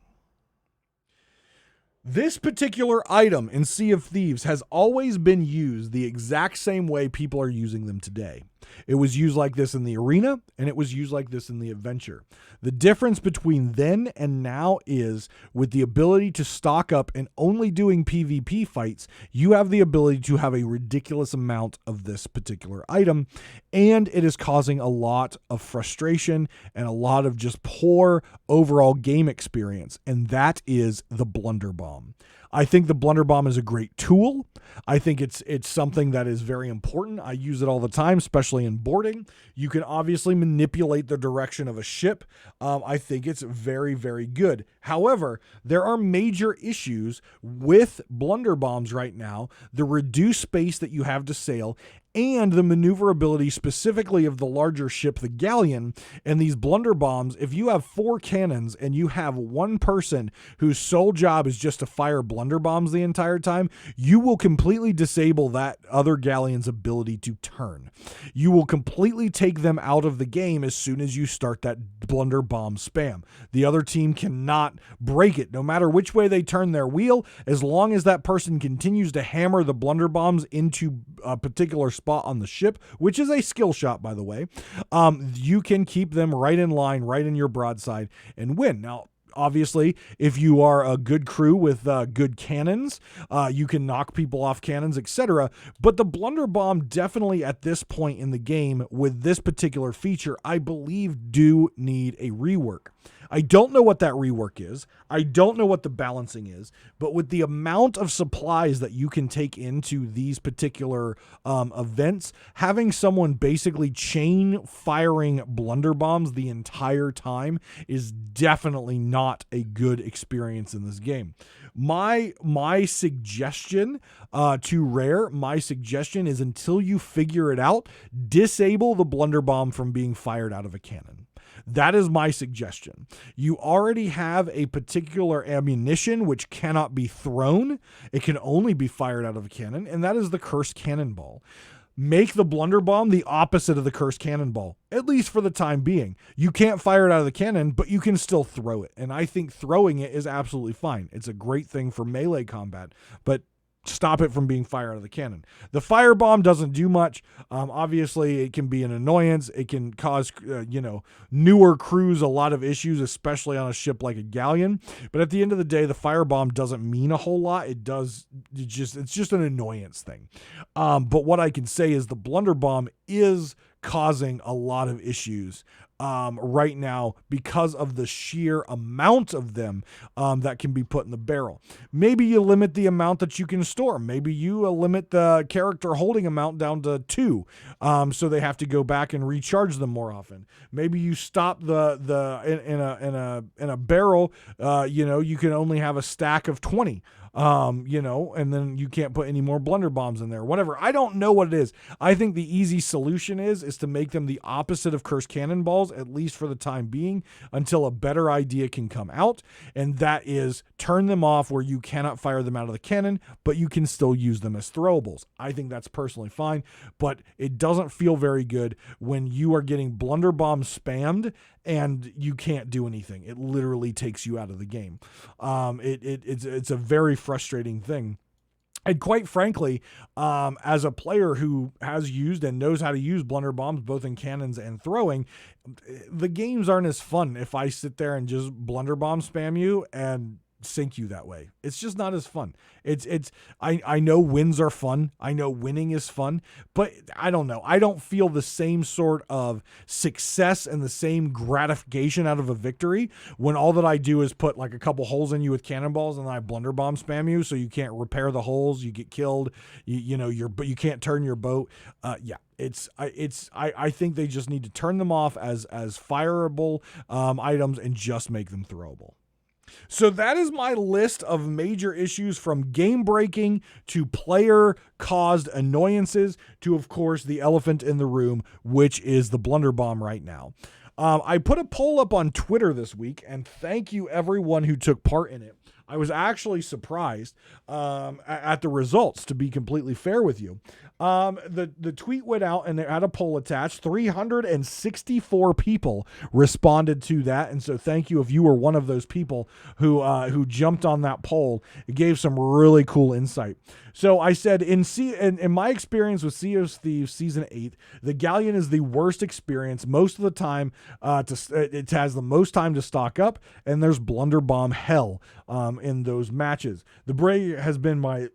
This particular item in Sea of Thieves has always been used the exact same way people are using them today. It was used like this in the arena, and it was used like this in the adventure. The difference between then and now is with the ability to stock up and only doing PvP fights, you have the ability to have a ridiculous amount of this particular item, and it is causing a lot of frustration and a lot of just poor overall game experience, and that is the Blunder Bomb. I think the Blunder Bomb is a great tool. I think it's something that is very important. I use it all the time, especially in boarding. You can obviously manipulate the direction of a ship. I think it's very, very good. However, there are major issues with Blunder Bombs right now. The reduced space that you have to sail and the maneuverability specifically of the larger ship, the galleon, and these Blunder Bombs. If you have 4 cannons and you have one person whose sole job is just to fire Blunder Bombs the entire time, you will completely disable that other galleon's ability to turn. You will completely take them out of the game as soon as you start that Blunder Bomb spam. The other team cannot break it, no matter which way they turn their wheel. As long as that person continues to hammer the Blunder Bombs into a particular spot on the ship, which is a skill shot, by the way, you can keep them right in line, right in your broadside, and win. Now, obviously, if you are a good crew with good cannons, you can knock people off cannons, etc. But the Blunder Bomb definitely at this point in the game with this particular feature, I believe, do need a rework. I don't know what that rework is. I don't know what the balancing is, but with the amount of supplies that you can take into these particular events, having someone basically chain firing Blunder Bombs the entire time is definitely not a good experience in this game. My suggestion to Rare, my suggestion is until you figure it out, disable the Blunder Bomb from being fired out of a cannon. That is my suggestion. You already have a particular ammunition which cannot be thrown. It can only be fired out of a cannon, and that is the Cursed Cannonball. Make the Blunder Bomb the opposite of the Cursed Cannonball, at least for the time being. You can't fire it out of the cannon, but you can still throw it, and I think throwing it is absolutely fine. It's a great thing for melee combat, but stop it from being fired out of the cannon. The firebomb doesn't do much. Obviously, it can be an annoyance. It can cause, newer crews a lot of issues, especially on a ship like a galleon. But at the end of the day, the firebomb doesn't mean a whole lot. It's just an annoyance thing. But what I can say is the Blunder Bomb is causing a lot of issues right now because of the sheer amount of them that can be put in the barrel. Maybe you limit the amount that you can store. Maybe you limit the character holding amount down to 2, so they have to go back and recharge them more often. Maybe you stop in a barrel. You can only have a stack of 20. And then you can't put any more Blunder Bombs in there, whatever. I don't know what it is. I think the easy solution is to make them the opposite of Cursed Cannonballs, at least for the time being, until a better idea can come out. And that is turn them off where you cannot fire them out of the cannon, but you can still use them as throwables. I think that's personally fine, but it doesn't feel very good when you are getting Blunder Bombs spammed and you can't do anything. It literally takes you out of the game. It's a very frustrating thing. And quite frankly, as a player who has used and knows how to use Blunder Bombs, both in cannons and throwing, the games aren't as fun if I sit there and just Blunder Bomb spam you and sink you that way. It's just not as fun. I know wins are fun. I know winning is fun, but I don't know. I don't feel the same sort of success and the same gratification out of a victory when all that I do is put like a couple holes in you with cannonballs and then I Blunder Bomb spam you so you can't repair the holes, you get killed, but you can't turn your boat. I think they just need to turn them off as fireable items and just make them throwable. So that is my list of major issues, from game breaking to player caused annoyances to, of course, the elephant in the room, which is the Blunder Bomb right now. I put a poll up on Twitter this week, and thank you everyone who took part in it. I was actually surprised at the results, to be completely fair with you. The tweet went out and it had a poll attached. 364 people responded to that. And so thank you if you were one of those people who jumped on that poll. It gave some really cool insight. So I said, in my experience with Sea of Thieves Season 8, the Galleon is the worst experience. Most of the time, it has the most time to stock up, and there's blunderbomb hell in those matches. The Bray has been my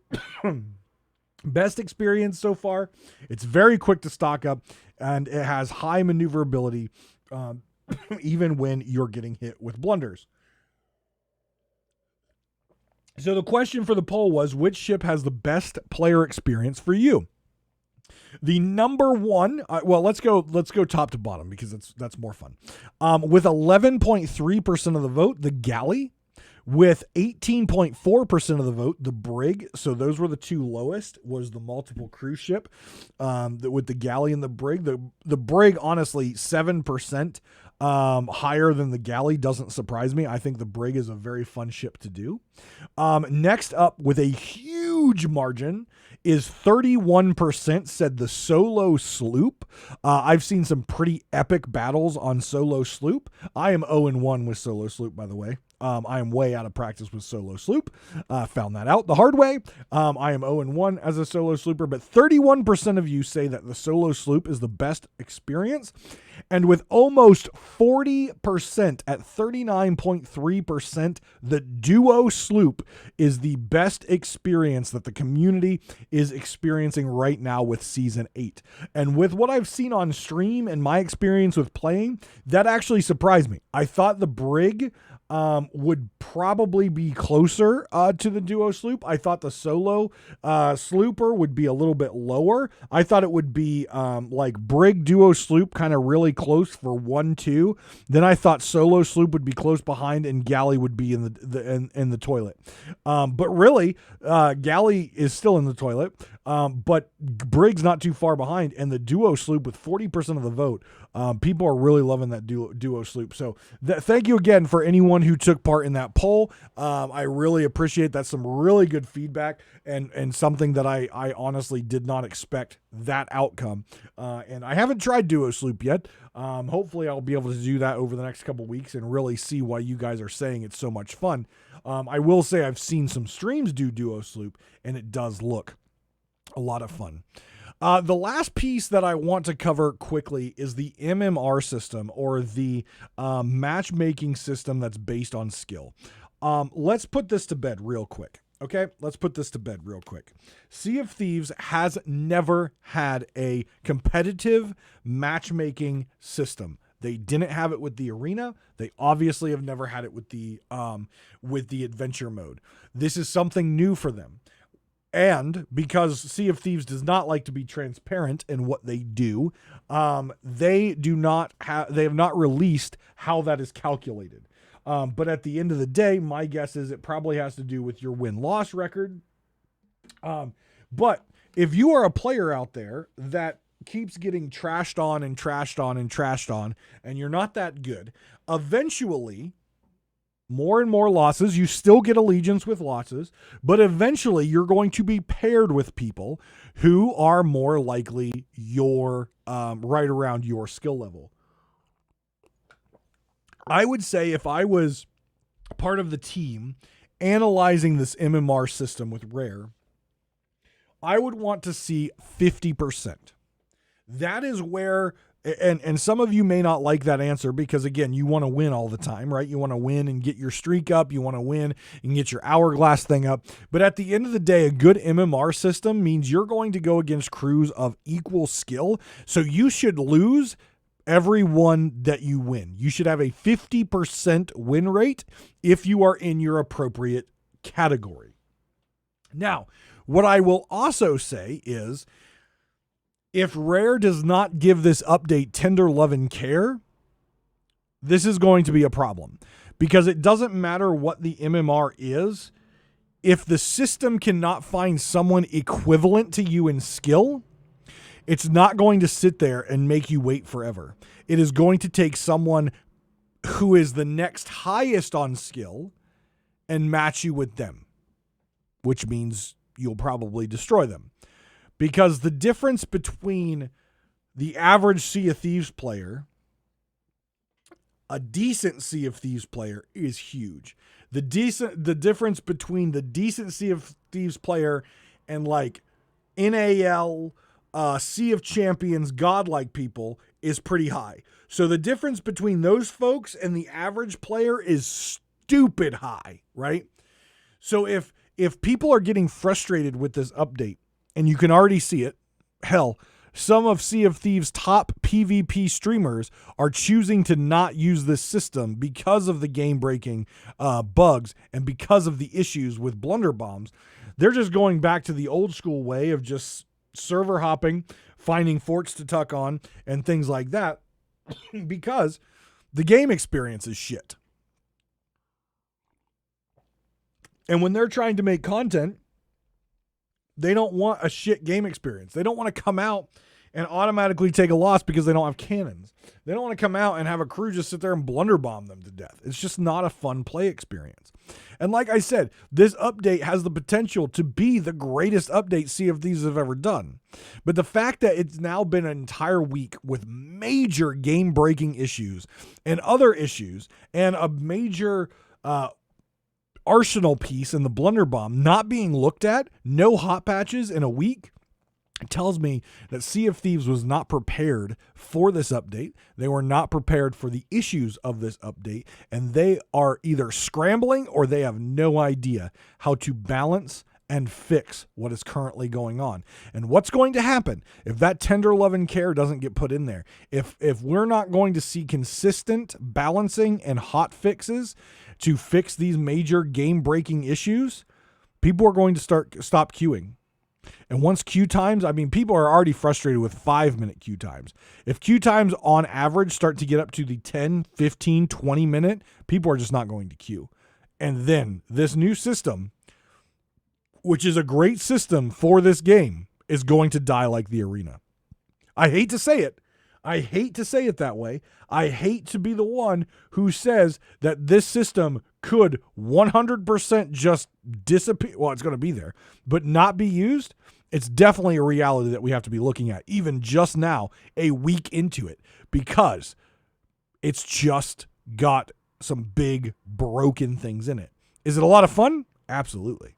best experience so far. It's very quick to stock up, and it has high maneuverability, even when you're getting hit with blunders. So the question for the poll was, which ship has the best player experience for you? The number one, let's go top to bottom because that's more fun. With 11.3% of the vote, the Galley. With 18.4% of the vote, the Brig. So those were the two lowest, was the multiple cruise ship with the Galley and the Brig. The Brig, honestly, 7% higher than the Galley doesn't surprise me. I think the Brig is a very fun ship to do. Next up, with a huge margin, is 31% said the Solo Sloop. I've seen some pretty epic battles on Solo Sloop. I am 0-1 with Solo Sloop, by the way. I am way out of practice with Solo Sloop. Found that out the hard way. I am 0-1 as a Solo Slooper, but 31% of you say that the Solo Sloop is the best experience. And with almost 40% at 39.3%, the Duo Sloop is the best experience that the community is experiencing right now with Season 8. And with what I've seen on stream and my experience with playing, that actually surprised me. I thought the Brig would probably be closer to the Duo Sloop. I thought the Solo Slooper would be a little bit lower. I thought it would be like Brig, Duo Sloop kind of really close for 1-2. Then I thought Solo Sloop would be close behind and Galley would be in the toilet. But really, Galley is still in the toilet. But Brig's not too far behind, and the Duo Sloop with 40% of the vote. People are really loving that Duo Sloop. So thank you again for anyone who took part in that poll. I really appreciate that. Some really good feedback and something that I honestly did not expect that outcome. And I haven't tried Duo Sloop yet. Hopefully I'll be able to do that over the next couple weeks and really see why you guys are saying it's so much fun. I will say I've seen some streams do Duo Sloop, and it does look a lot of fun. The last piece that I want to cover quickly is the MMR system, or the matchmaking system that's based on skill. Let's put this to bed real quick. Okay, let's put this to bed real quick. Sea of Thieves has never had a competitive matchmaking system. They didn't have it with the arena. They obviously have never had it with the adventure mode. This is something new for them. And because Sea of Thieves does not like to be transparent in what they do, they have not released how that is calculated. But at the end of the day, my guess is it probably has to do with your win-loss record. But if you are a player out there that keeps getting trashed on and trashed on and trashed on, and you're not that good, eventually, more and more losses, you still get allegiance with losses, but eventually you're going to be paired with people who are more likely your right around your skill level. I would say if I was part of the team analyzing this MMR system with Rare, I would want to see 50%. That is where, and some of you may not like that answer because, again, you want to win all the time, right? You want to win and get your streak up. You want to win and get your hourglass thing up. But at the end of the day, a good MMR system means you're going to go against crews of equal skill. So you should lose every one that you win. You should have a 50% win rate if you are in your appropriate category. Now, what I will also say is, if Rare does not give this update tender love and care, this is going to be a problem, because it doesn't matter what the MMR is. If the system cannot find someone equivalent to you in skill, it's not going to sit there and make you wait forever. It is going to take someone who is the next highest on skill and match you with them, which means you'll probably destroy them. Because the difference between the average Sea of Thieves player, a decent Sea of Thieves player, is huge. The difference between the decent Sea of Thieves player and like NAL, Sea of Champions, godlike people is pretty high. So the difference between those folks and the average player is stupid high, right? So if people are getting frustrated with this update, and you can already see it, hell, some of Sea of Thieves' top PvP streamers are choosing to not use this system because of the game-breaking bugs and because of the issues with blunder bombs. They're just going back to the old school way of just server hopping, finding forts to tuck on, and things like that because the game experience is shit. And when they're trying to make content, they don't want a shit game experience. They don't want to come out and automatically take a loss because they don't have cannons. They don't want to come out and have a crew just sit there and blunder bomb them to death. It's just not a fun play experience. And like I said, this update has the potential to be the greatest update Sea of Thieves have ever done. But the fact that it's now been an entire week with major game-breaking issues and other issues and a major arsenal piece in the blunder bomb not being looked at, no hot patches in a week, tells me that Sea of Thieves was not prepared for this update. They were not prepared for the issues of this update, and they are either scrambling or they have no idea how to balance and fix what is currently going on. And what's going to happen if that tender love and care doesn't get put in there? If we're not going to see consistent balancing and hot fixes to fix these major game-breaking issues, people are going to stop queuing. And once queue times, people are already frustrated with 5-minute queue times. If queue times on average start to get up to the 10, 15, 20 minute, people are just not going to queue. And then this new system, which is a great system for this game, is going to die like the arena. I hate to say it. I hate to say it that way. I hate to be the one who says that this system could 100% just disappear. Well, it's going to be there, but not be used. It's definitely a reality that we have to be looking at, even just now, a week into it, because it's just got some big broken things in it. Is it a lot of fun? Absolutely.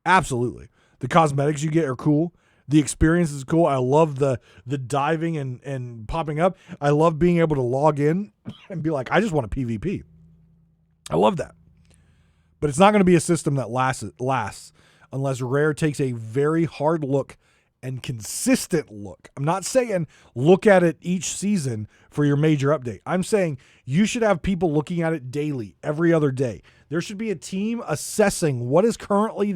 Absolutely. The cosmetics you get are cool. The experience is cool. I love the diving and popping up. I love being able to log in and be like, I just want a PvP. I love that. But it's not going to be a system that lasts unless Rare takes a very hard look and consistent look. I'm not saying look at it each season for your major update. I'm saying you should have people looking at it daily, every other day. There should be a team assessing what is currently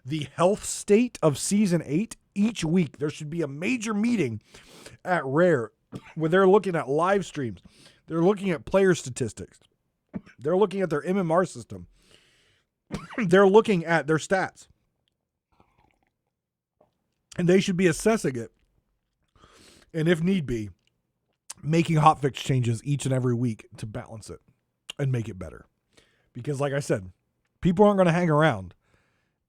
the health state of Season 8 each week. There should be a major meeting at Rare where they're looking at live streams. They're looking at player statistics. They're looking at their MMR system. They're looking at their stats. And they should be assessing it. And if need be, making hotfix changes each and every week to balance it and make it better. Because like I said, people aren't going to hang around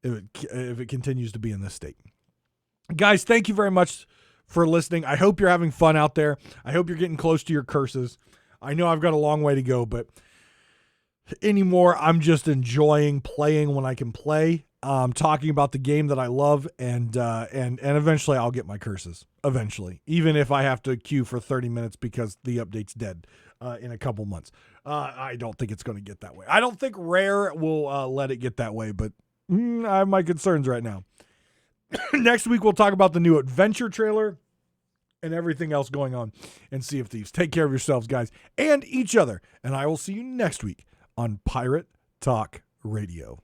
if it continues to be in this state. Guys, thank you very much for listening. I hope you're having fun out there. I hope you're getting close to your curses. I know I've got a long way to go, but anymore, I'm just enjoying playing when I can play. Talking about the game that I love, and eventually I'll get my curses. Eventually, even if I have to queue for 30 minutes because the update's dead in a couple months. I don't think it's going to get that way. I don't think Rare will let it get that way, but I have my concerns right now. Next week, we'll talk about the new adventure trailer and everything else going on in Sea of Thieves. Take care of yourselves, guys, and each other. And I will see you next week on Pirate Talk Radio.